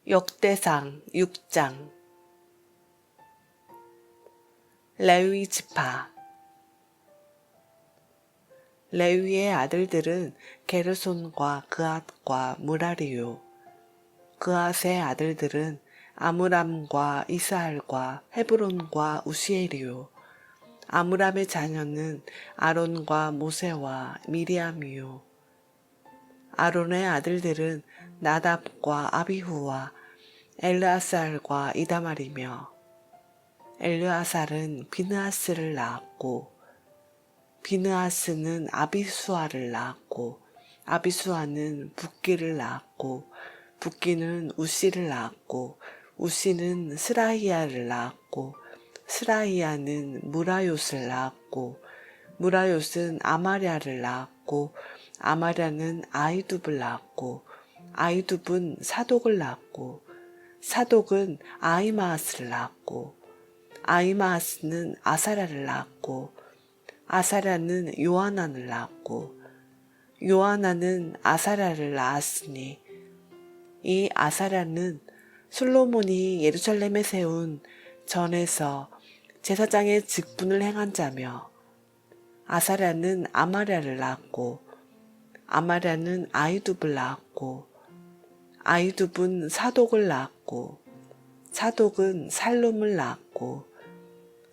역대상 6장. 레위 지파. 레위의 아들들은 게르손과 그앗과 무라리요. 그앗의 아들들은 아므람과 이스할과 헤브론과 우시엘이요. 아므람의 자녀는 아론과 모세와 미리암이요. 아론의 아들들은 나답과 아비후와 엘르아살과 이다말이며, 엘르아살은 비느하스를 낳았고, 비느하스는 아비수아를 낳았고, 아비수아는 붓기를 낳았고, 붓기는 우시를 낳았고, 우시는 스라히야를 낳았고, 스라히야는 무라요스를 낳았고, 무라요스는 아마랴를 낳았고, 아마랴는 아이둡을 낳았고, 아이둡은 사독을 낳았고, 사독은 아히마아스를 낳았고, 아히마아스는 아사랴를 낳았고, 아사랴는 요하난을 낳았고, 요하난은 아사랴를 낳았으니, 이 아사랴는 솔로몬이 예루살렘에 세운 전에서 제사장의 직분을 행한 자며, 아사랴는 아마랴를 낳았고, 아마랴는 아이둡을 낳았고, 아이둡은 사독을 낳았고, 사독은 살룸을 낳았고,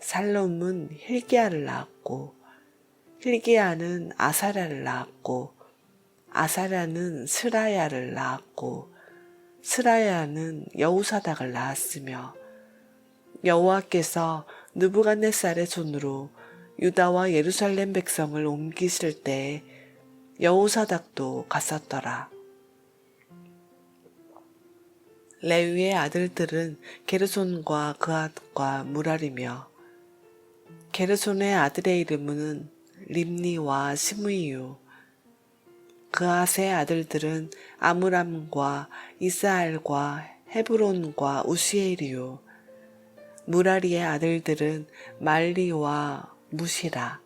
살룸은 힐기야를 낳았고, 힐기야는 아사랴를 낳았고, 아사랴는 스라야를 낳았고, 스라야는 여우사닥을 낳았으며, 여호와께서 느부갓네살의 손으로 유다와 예루살렘 백성을 옮기실 때 여우사닥도 갔었더라. 레위의 아들들은 게르손과 그앗과 무랄이며, 게르손의 아들의 이름은 림니와 시므이요. 그앗의 아들들은 아므람과 이스할과 헤브론과 우시엘이요. 무라리의 아들들은 말리와 무시라.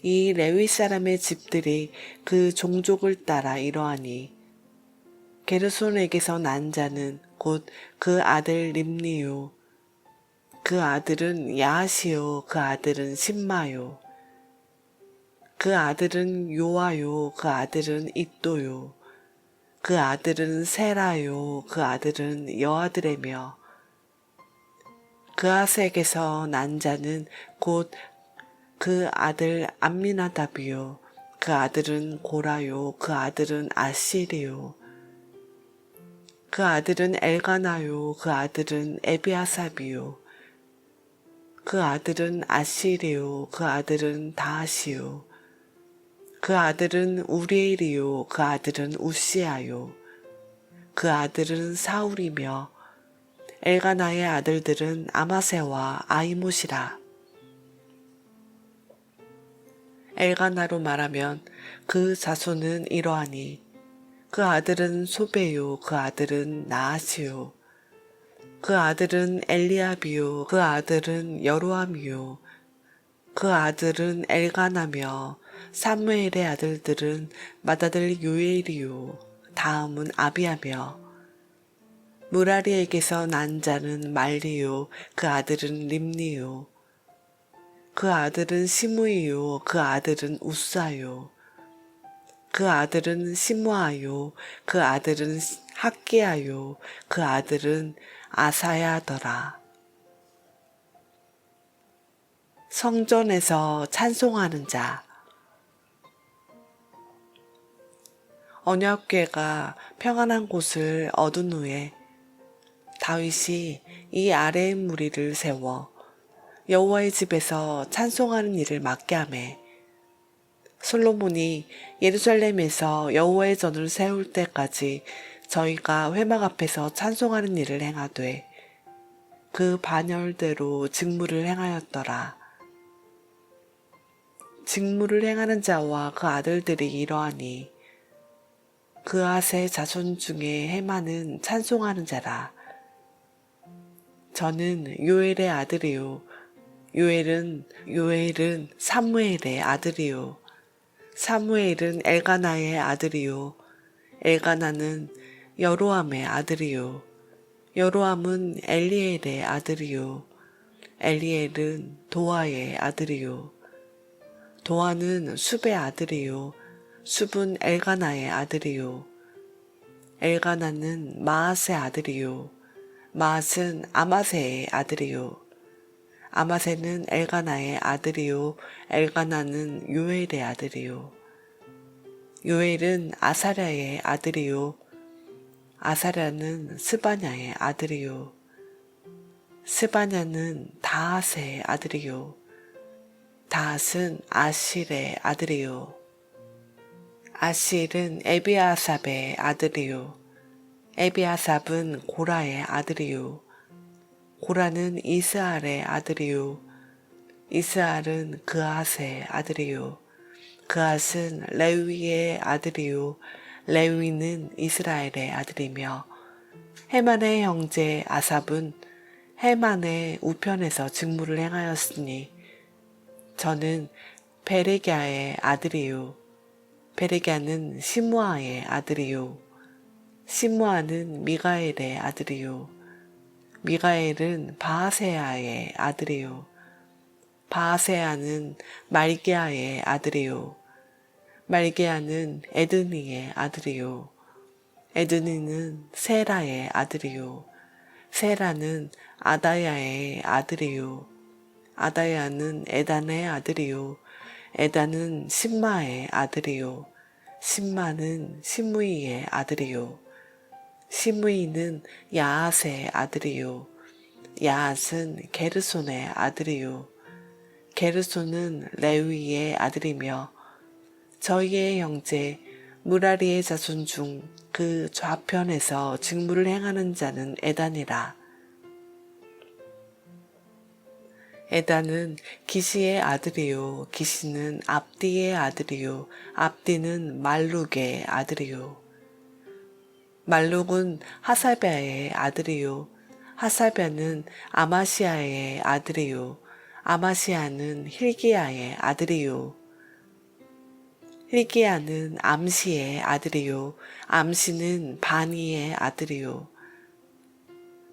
이 레위 사람의 집들이 그 종족을 따라 이러하니, 게르손에게서 난 자는 곧 그 아들 림니요. 그 아들은 야하시요. 그 아들은 심마요. 그 아들은 요아요. 그 아들은 잇도요. 그 아들은 세라요. 그 아들은 여아드레며, 그앗에게서 난 자는 곧 그 아들 암미나답이요. 그 아들은 고라요. 그 아들은 아실이요. 그 아들은 엘가나요. 그 아들은 에비아삽이요. 그 아들은 아실이요. 그 아들은 다하시요. 그 아들은 우리엘이요. 그 아들은 우시아요. 그 아들은 사울이며, 엘가나의 아들들은 아마세와 아이못이라. 엘가나로 말하면 그 자손은 이러하니, 그 아들은 소베요. 그 아들은 나하시요. 그 아들은 엘리압이요. 그 아들은 여로함이요. 그 아들은 엘가나며, 사무엘의 아들들은 맏아들 요엘이요. 다음은 아비야며, 무라리에게서 난 자는 말리요. 그 아들은 림니요. 그 아들은 시므이요. 그 아들은 우사요. 그 아들은 시므아요. 그 아들은 학기야요. 그 아들은 아사야더라. 성전에서 찬송하는 자. 언약궤가 평안한 곳을 얻은 후에 다윗이 이 아래의 무리를 세워 여호와의 집에서 찬송하는 일을 맡게 하매, 솔로몬이 예루살렘에서 여호와의 전을 세울 때까지 저희가 회막 앞에서 찬송하는 일을 행하되 그 반열대로 직무를 행하였더라. 직무를 행하는 자와 그 아들들이 이러하니, 그앗의 자손 중에 헤만은 찬송하는 자라. 저는 요엘의 아들이요. 요엘은 사무엘의 아들이요. 사무엘은 엘가나의 아들이요 엘가나는 여로함의 아들이요 여로함은 엘리엘의 아들이요 엘리엘은 도아의 아들이요 도아는 숲의 아들이요 숲은 엘가나의 아들이요 엘가나는 마앗의 아들이요 마앗은 아마세의 아들이요 아마세는 엘가나의 아들이요 엘가나는 요엘의 아들이요 요엘은 아사랴의 아들이요 아사랴는 스바냐의 아들이요 스바냐는 다핫의 아들이요 다핫은 아실의 아들이요 아실은 에비아삽의 아들이요 에비아삽은 고라의 아들이요 고라는 이스알의 아들이요 이스알은 그앗의 아들이요 그앗은 레위의 아들이요 레위는 이스라엘의 아들이며 헤만의 형제 아삽은 헤만의 우편에서 직무를 행하였으니 저는 베레갸의 아들이요 베레갸는 시므아의 아들이요 시므아는 미가엘의 아들이요 미가엘은 바하세아의 아들이요 바하세아는 말게아의 아들이요 말게아는 에드니의 아들이요 에드니는 세라의 아들이요 세라는 아다야의 아들이요 아다야는 에단의 아들이요 에단은 심마의 아들이요 심마는 시므이의 아들이요 시므이는 야앗의 아들이요 야앗은 게르손의 아들이요 게르손은 레위의 아들이며 저희의 형제 무라리의 자손 중 그 좌편에서 직무를 행하는 자는 에단이라. 에단은 기시의 아들이요 기시는 압디의 아들이요 압디는 말룩의 아들이요 말룩은 하사베아의 아들이요 하사베아는 아마시아의 아들이요 아마시아는 힐기야의 아들이요 힐기야는 암시의 아들이요 암시는 바니의 아들이요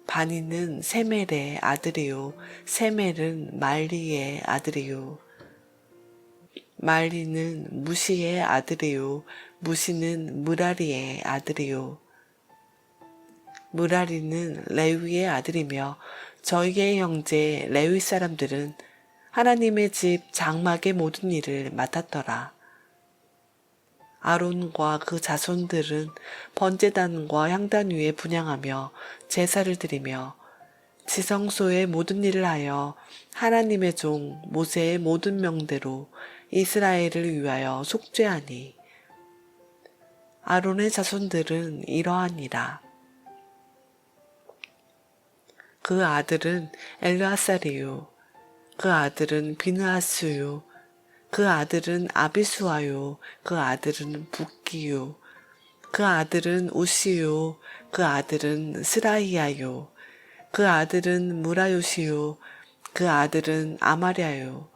바니는 세멜의 아들이요 세멜은 말리의 아들이요 말리는 무시의 아들이요 무시는 무라리의 아들이요 무라리는 레위의 아들이며 저희의 형제 레위 사람들은 하나님의 집 장막의 모든 일을 맡았더라. 아론과 그 자손들은 번제단과 향단 위에 분향하며 제사를 드리며 지성소의 모든 일을 하여 하나님의 종 모세의 모든 명대로 이스라엘을 위하여 속죄하니 아론의 자손들은 이러하니라. 그 아들은 엘르아살이요 그 아들은 비느하스요 그 아들은 아비수아요 그 아들은 붓기요 그 아들은 우시요 그 아들은 스라이야요 그 아들은 무라요시요 그 아들은 아마랴요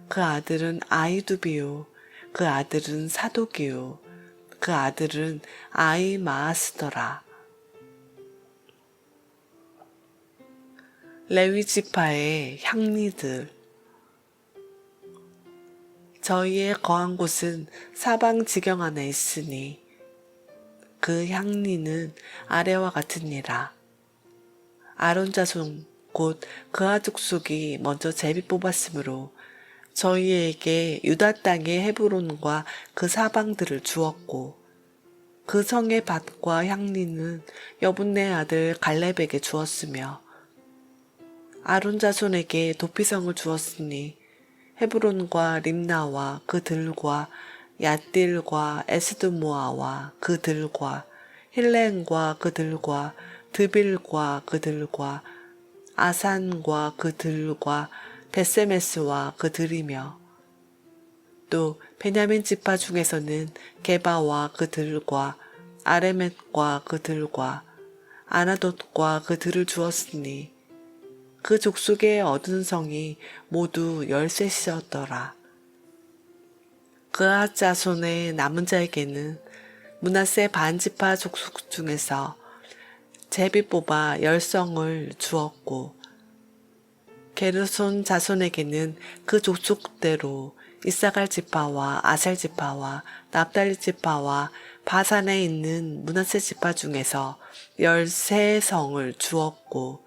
그 아들은 아이두비요 그 아들은 사독이요 그 아들은 아이마아스더라. 레위 지파의 향리들 저희의 거한 곳은 사방 지경 안에 있으니 그 향리는 아래와 같으니라. 아론 자손 곧 그아 족속이 먼저 제비 뽑았으므로 저희에게 유다 땅의 헤브론과 그 사방들을 주었고 그 성의 밭과 향리는 여분네 아들 갈렙에게 주었으며 아론 자손에게 도피성을 주었으니 헤브론과 림나와 그 들과 얏딜과 에스드모아와 그 들과 힐렌과 그 들과 드빌과 그 들과 아산과 그 들과 베세메스와 그 들이며 또 베냐민 지파 중에서는 게바와 그 들과 아레멧과 그 들과 아나돗과 그 들을 주었으니 그 족속에 얻은 성이 모두 13이었더라. 그앗 자손의 남은 자에게는 므낫세 반지파 족속 중에서 제비 뽑아 10성을 주었고 게르손 자손에게는 그 족속대로 이사갈 지파와 아셀 지파와 납달리 지파와 바산에 있는 므낫세 지파 중에서 13성을 주었고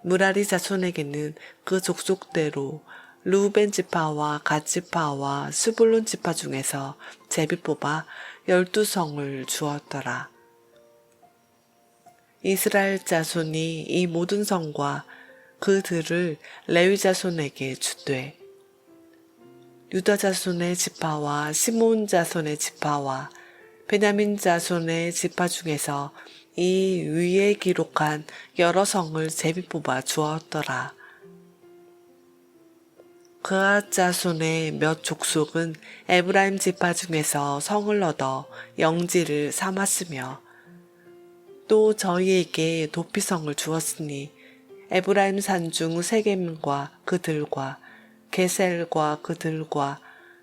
무라리 자손에게는 그 족속대로 루벤 지파와 갓 지파와 스불론 지파 중에서 제비 뽑아 12성을 주었더라. 이스라엘 자손이 이 모든 성과 그들을 레위 자손에게 주되 유다 자손의 지파와 시몬 자손의 지파와 베냐민 자손의 지파 중에서 이 위에 기록한 여러 성을 제비 뽑아 주었더라. 그앗 자손의 몇 족속은 에브라임 지파 중에서 성을 얻어 영지를 삼았으며 또 저희에게 도피성을 주었으니 에브라임 산중 세겜과 그들과 게셀과 그들과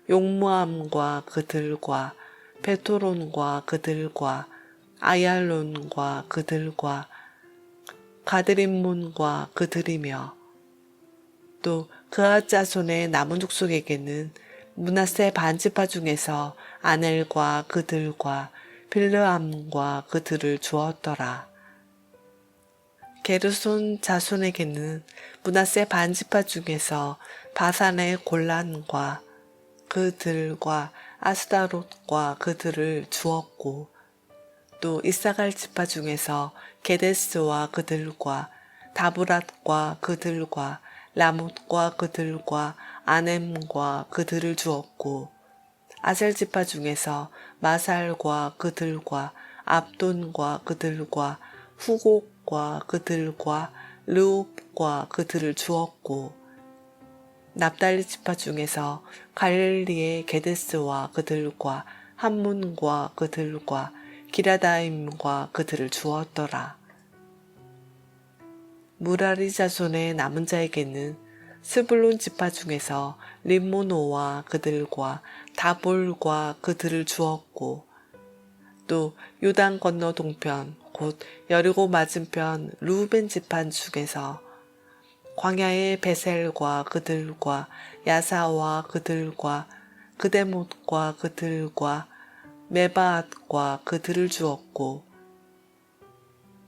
용무암과 그들과 베토론과 그들과 아얄론과 그들과 가드림몬과 그들이며 또 그앗 자손의 남은 족속에게는 므낫세 반지파 중에서 아넬과 그들과 빌르암과 그들을 주었더라. 게르손 자손에게는 므낫세 반지파 중에서 바산의 골란과 그들과 아스다롯과 그들을 주었고 또 이사갈 지파 중에서 게데스와 그들과 다브랏과 그들과 라못과 그들과 아넴과 그들을 주었고 아셀 지파 중에서 마살과 그들과 압돈과 그들과 후곡과 그들과 르옵과 그들을 주었고 납달리 지파 중에서 갈릴리의 게데스와 그들과 함문과 그들과 기라다임과 그들을 주었더라. 무라리 자손의 남은 자에게는 스불론 지파 중에서 림모노와 그들과 다볼과 그들을 주었고 또 요단 건너 동편 곧 여리고 맞은편 루벤 지파 중에서 광야의 베셀과 그들과 야사와 그들과 그데못과 그들과 메바앗과 그들을 주었고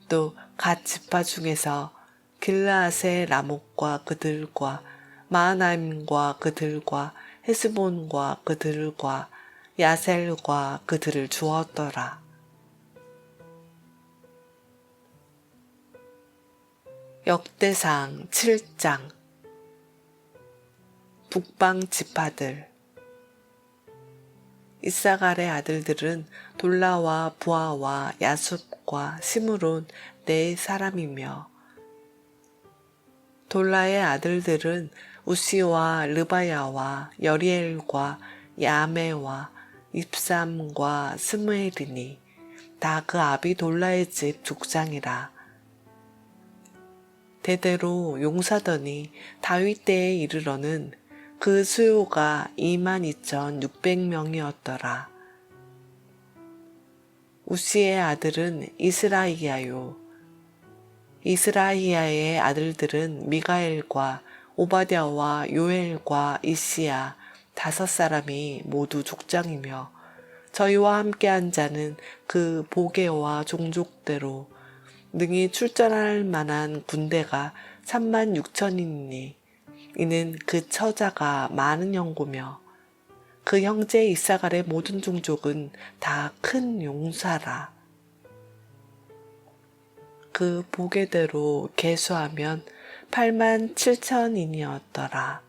또 갓 지파 중에서 길라앗의 라목과 그들과 마하나임과 그들과 헤스본과 그들과 야셀과 그들을 주었더라. 역대상 7장 북방 지파들 이사갈의 아들들은 돌라와 부하와 야숲과 시므론 네 사람이며 돌라의 아들들은 우시와 르바야와 여리엘과 야메와 입삼과 스무엘이니 다 그 아비 돌라의 집 족장이라. 대대로 용사더니 다윗 때에 이르러는 그 수요가 22,600명이었더라. 우시의 아들은 이스라이야요. 이스라이야의 아들들은 미가엘과 오바댜와 요엘과 이시야 5사람이 모두 족장이며 저희와 함께한 자는 그 보게와 종족대로 능히 출전할 만한 군대가 36,000이니 이는 그 처자가 많은 형고며 그 형제 이사갈의 모든 종족은 다 큰 용사라. 그 보게대로 계수하면 87,000인이었더라.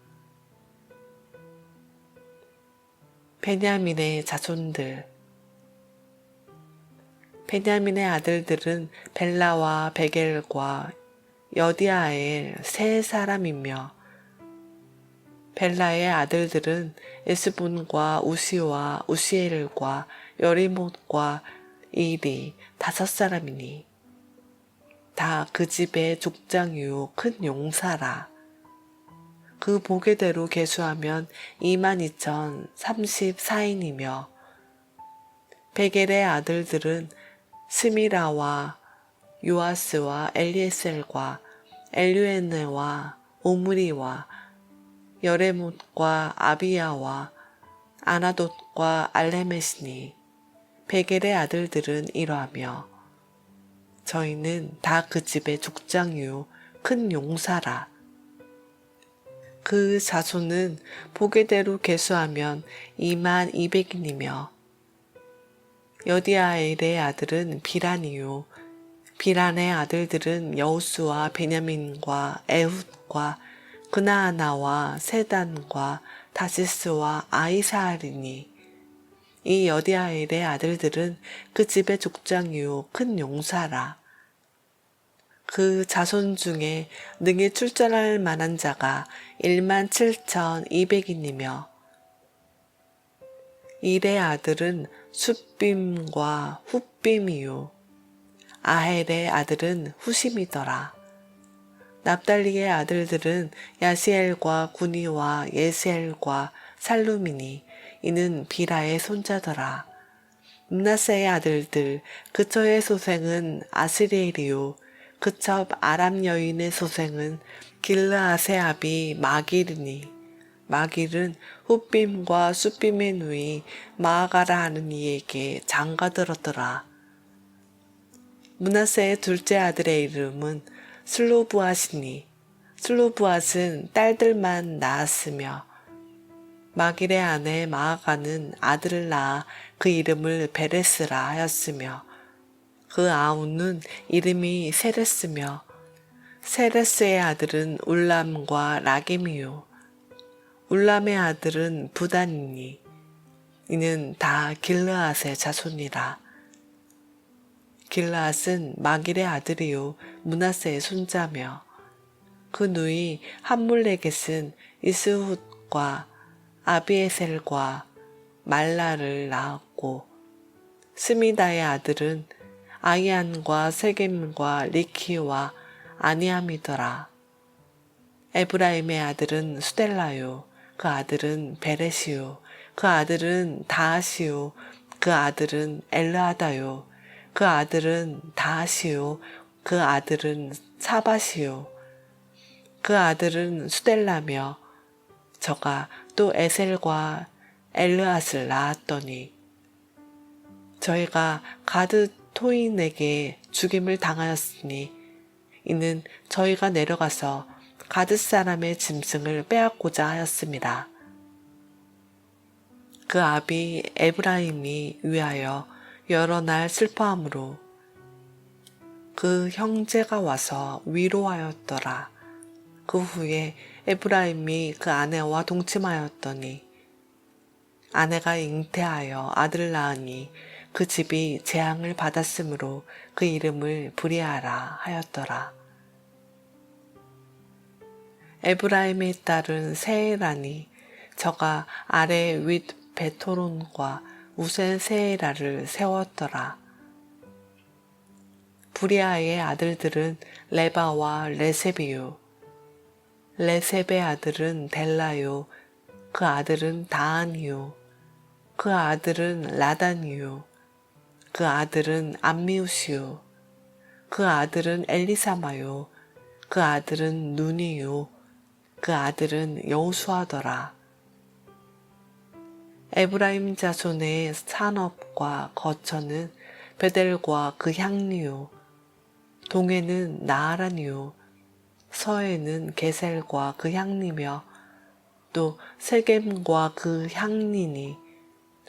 베냐민의 자손들 베냐민의 아들들은 벨라와 베겔과 여디아엘 세 사람이며 벨라의 아들들은 에스본과 우시와 우시엘과 여리못과 이리 5사람이니 다 그 집의 족장이요 큰 용사라. 그 보게대로 계수하면 22,034인이며 베겔의 아들들은 스미라와 요아스와 엘리에셀과 엘류에네와 오므리와 여레못과 아비야와 아나돗과 알레메시니 베겔의 아들들은 이러하며 저희는 다 그 집의 족장이요 큰 용사라. 그 자손은 보게대로 계수하면 22,200인이며 여디아엘의 아들은 비란이요 비란의 아들들은 여우스와 베냐민과 에훗과 그나아나와 세단과 다시스와 아이사알이니 이 여디아엘의 아들들은 그 집의 족장이요 큰 용사라. 그 자손 중에 능히 출전할 만한 자가 17,200인이며 일의 아들은 숫빔과 훗빔이요 아헬의 아들은 후심이더라. 납달리의 아들들은 야시엘과 구니와 예시엘과 살루미니 이는 비라의 손자더라. 므낫세의 아들들 그처의 소생은 아스리엘이요 그첩 아람 여인의 소생은 길르앗의 아비 마길이니 마길은 훗빔과 숫빔의 누이 마아가라 하는 이에게 장가들었더라. 므낫세의 둘째 아들의 이름은 슬로브앗이니 슬로브앗은 딸들만 낳았으며 마길의 아내 마아가는 아들을 낳아 그 이름을 베레스라 하였으며 그 아우는 이름이 세레스며 세레스의 아들은 울람과 라겜이요 울람의 아들은 부단이니 이는 다 길르앗의 자손이라. 길르앗은 마길의 아들이요 므낫세의 손자며 그 누이 함물레겟은 이스훗과 아비에셀과 말라를 낳았고 스미다의 아들은 아이안과 세겜과 리키와 아니암이더라. 에브라임의 아들은 수델라요 그 아들은 베레시요 그 아들은 다하시요 그 아들은 엘르하다요 그 아들은 다하시요 그 아들은 사바시요 그 아들은 수델라며 저가 또 에셀과 엘르앗을 낳았더니 저희가 가드 토인에게 죽임을 당하였으니 이는 저희가 내려가서 가드 사람의 짐승을 빼앗고자 하였습니다. 그 아비 에브라임이 위하여 여러 날 슬퍼함으로 그 형제가 와서 위로하였더라. 그 후에 에브라임이 그 아내와 동침하였더니 아내가 잉태하여 아들을 낳으니 그 집이 재앙을 받았으므로 그 이름을 브리아라 하였더라. 에브라임의 딸은 세에라니 저가 아래 윗 베토론과 우센 세에라를 세웠더라. 브리아의 아들들은 레바와 레셉이요 레셉의 아들은 델라요 그 아들은 다한이요 그 아들은 라단이요 그 아들은 암미우시요 그 아들은 엘리사마요 그 아들은 눈이요 그 아들은 여호수아더라. 에브라임 자손의 산업과 거처는 베델과 그 향리요 동해는 나아란이요 서해는 게셀과 그 향리며 또 세겜과 그 향리니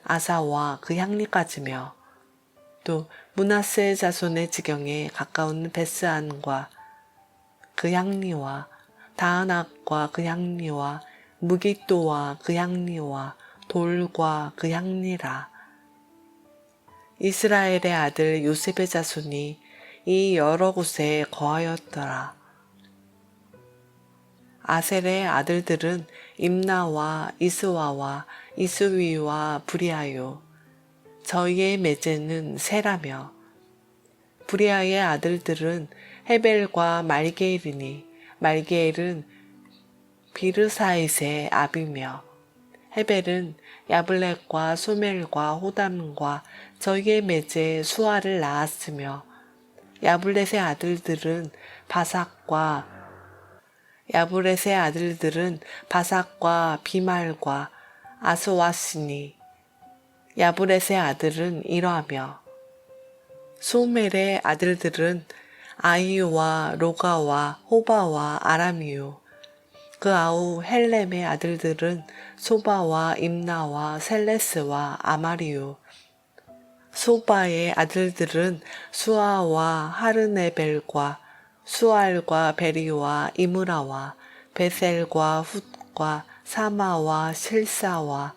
아사와 그 향리까지며 또 므낫세 자손의 지경에 가까운 베스안과 그 향리와 다하낙과 그 향리와 무기또와 그 향리와 돌과 그 향리라. 이스라엘의 아들 요셉의 자손이 이 여러 곳에 거하였더라. 아셀의 아들들은 임나와 이스와와 이스위와 브리아요. 저희의 매제는 세라며 브리아의 아들들은 헤벨과 말게일이니 말게일은 비르사잇의 아비며 헤벨은 야블렛과 소멜과 호담과 저희의 매제 수아를 낳았으며 야블렛의 아들들은 바삭과 비말과 아스와시니 야블렛의 아들은 이러하며 소멜의 아들들은 아이유와 로가와 호바와 아람이요 그 아우 헬렘의 아들들은 소바와 임나와 셀레스와 아마리요 소바의 아들들은 수아와 하르네벨과 수알과 베리와 이므라와 베셀과 훗과 사마와 실사와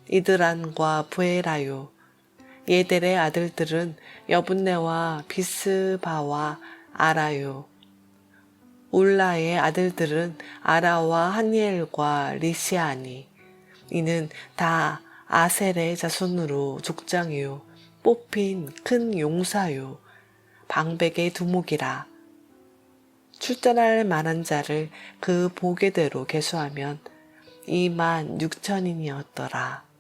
이드란과 부에라요 예델의 아들들은 여분네와 비스바와 아라요 울라의 아들들은 아라와 하니엘과 리시아니 이는 다 아셀의 자손으로 족장이요 뽑힌 큰 용사요 방백의 두목이라 출전할 만한 자를 그 보게대로 계수하면 26,000인이었더라.